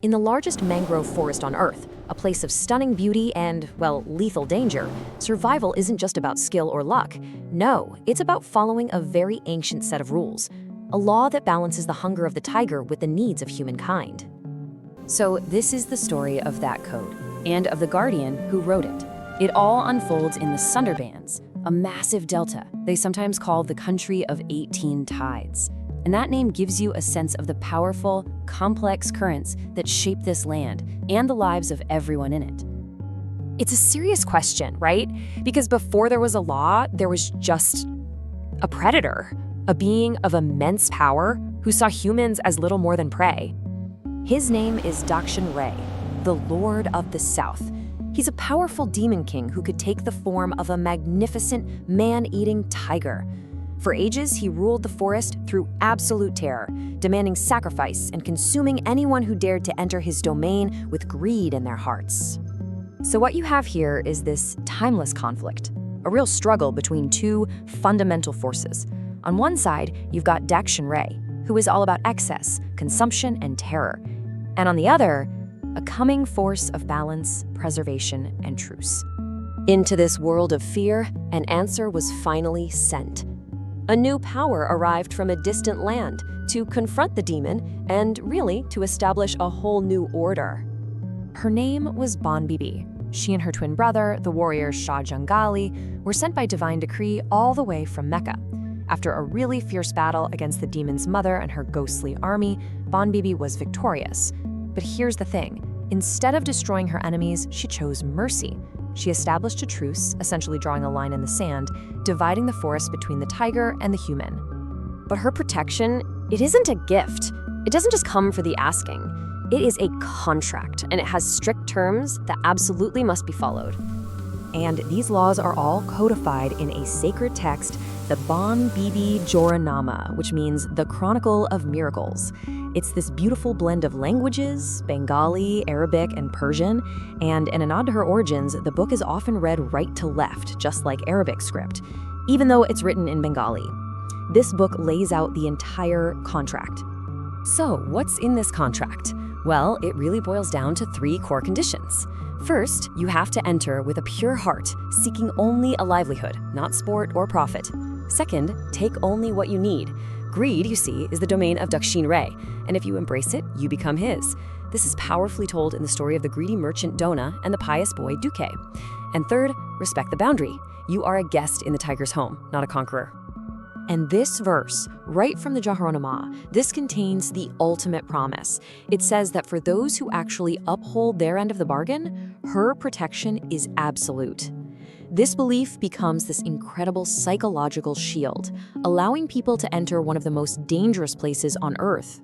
In the largest mangrove forest on Earth, a place of stunning beauty and, well, lethal danger, survival isn't just about skill or luck. No, it's about following a very ancient set of rules, a law that balances the hunger of the tiger with the needs of humankind. So this is the story of that code, and of the guardian who wrote it. It all unfolds in the Sundarbans, a massive delta they sometimes call the country of 18 tides. And that name gives you a sense of the powerful, complex currents that shape this land and the lives of everyone in it. It's a serious question, right? Because before there was a law, there was just a predator, a being of immense power who saw humans as little more than prey. His name is Dakshin Ray, the Lord of the South. He's a powerful demon king who could take the form of a magnificent man-eating tiger. For ages, he ruled the forest through absolute terror, demanding sacrifice and consuming anyone who dared to enter his domain with greed in their hearts. So what you have here is this timeless conflict, a real struggle between two fundamental forces. On one side, you've got Dakshin Ray, who is all about excess, consumption, and terror. And on the other, a coming force of balance, preservation, and truce. Into this world of fear, an answer was finally sent. A new power arrived from a distant land to confront the demon and really to establish a whole new order. Her name was Bonbibi. She and her twin brother, the warrior Shah Jangali, were sent by divine decree all the way from Mecca. After a really fierce battle against the demon's mother and her ghostly army, Bonbibi was victorious. But here's the thing. Instead of destroying her enemies, she chose mercy. She established a truce, essentially drawing a line in the sand, dividing the forest between the tiger and the human. But her protection, it isn't a gift. It doesn't just come for the asking. It is a contract, and it has strict terms that absolutely must be followed. And these laws are all codified in a sacred text, the Bonbibi Joranama, which means the Chronicle of Miracles. It's this beautiful blend of languages, Bengali, Arabic, and Persian, and in a nod to her origins, the book is often read right to left, just like Arabic script, even though it's written in Bengali. This book lays out the entire contract. So, what's in this contract? Well, it really boils down to 3 core conditions. First, you have to enter with a pure heart, seeking only a livelihood, not sport or profit. Second, take only what you need. Greed, you see, is the domain of Dakshin Ray, and if you embrace it, you become his. This is powerfully told in the story of the greedy merchant Dona and the pious boy Dukhe. And third, respect the boundary. You are a guest in the tiger's home, not a conqueror. And this verse, right from the Jaharonama, this contains the ultimate promise. It says that for those who actually uphold their end of the bargain, her protection is absolute. This belief becomes this incredible psychological shield, allowing people to enter one of the most dangerous places on Earth.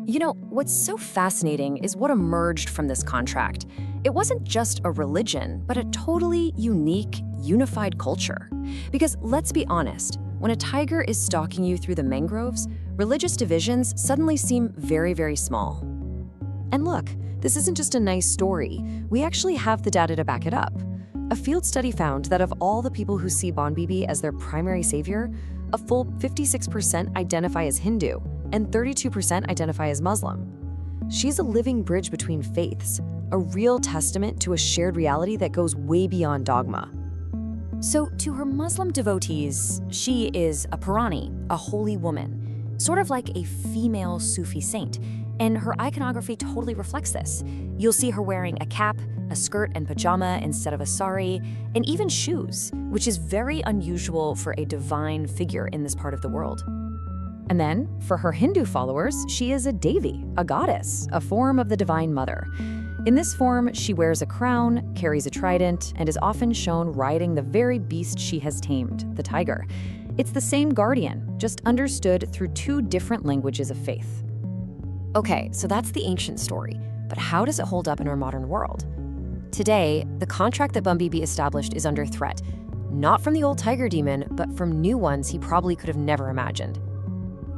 You know, what's so fascinating is what emerged from this contract. It wasn't just a religion, but a totally unique, unified culture. Because let's be honest, when a tiger is stalking you through the mangroves, religious divisions suddenly seem very, very small. And look, this isn't just a nice story. We actually have the data to back it up. A field study found that of all the people who see Bonbibi as their primary savior, a full 56% identify as Hindu and 32% identify as Muslim. She's a living bridge between faiths, a real testament to a shared reality that goes way beyond dogma. So to her Muslim devotees, she is a Purani, a holy woman, sort of like a female Sufi saint, and her iconography totally reflects this. You'll see her wearing a cap, a skirt and pajama instead of a sari, and even shoes, which is very unusual for a divine figure in this part of the world. And then, for her Hindu followers, she is a Devi, a goddess, a form of the Divine Mother. In this form, she wears a crown, carries a trident, and is often shown riding the very beast she has tamed, the tiger. It's the same guardian, just understood through 2 different languages of faith. Okay, so that's the ancient story, but how does it hold up in our modern world? Today, the contract that Bonbibi established is under threat, not from the old tiger demon, but from new ones he probably could have never imagined.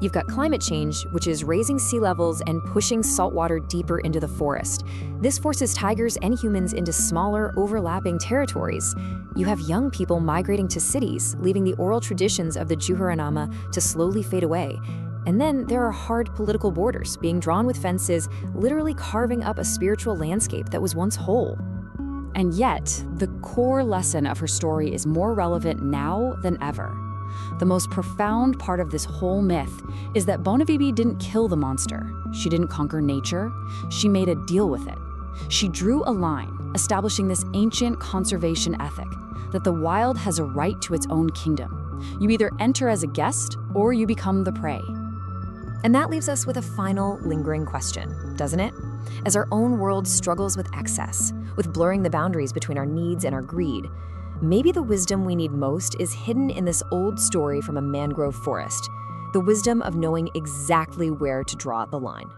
You've got climate change, which is raising sea levels and pushing saltwater deeper into the forest. This forces tigers and humans into smaller, overlapping territories. You have young people migrating to cities, leaving the oral traditions of the Juharanama to slowly fade away. And then there are hard political borders being drawn with fences, literally carving up a spiritual landscape that was once whole. And yet, the core lesson of her story is more relevant now than ever. The most profound part of this whole myth is that Bonbibi didn't kill the monster. She didn't conquer nature. She made a deal with it. She drew a line, establishing this ancient conservation ethic that the wild has a right to its own kingdom. You either enter as a guest or you become the prey. And that leaves us with a final lingering question, doesn't it? As our own world struggles with excess, with blurring the boundaries between our needs and our greed, maybe the wisdom we need most is hidden in this old story from a mangrove forest, the wisdom of knowing exactly where to draw the line.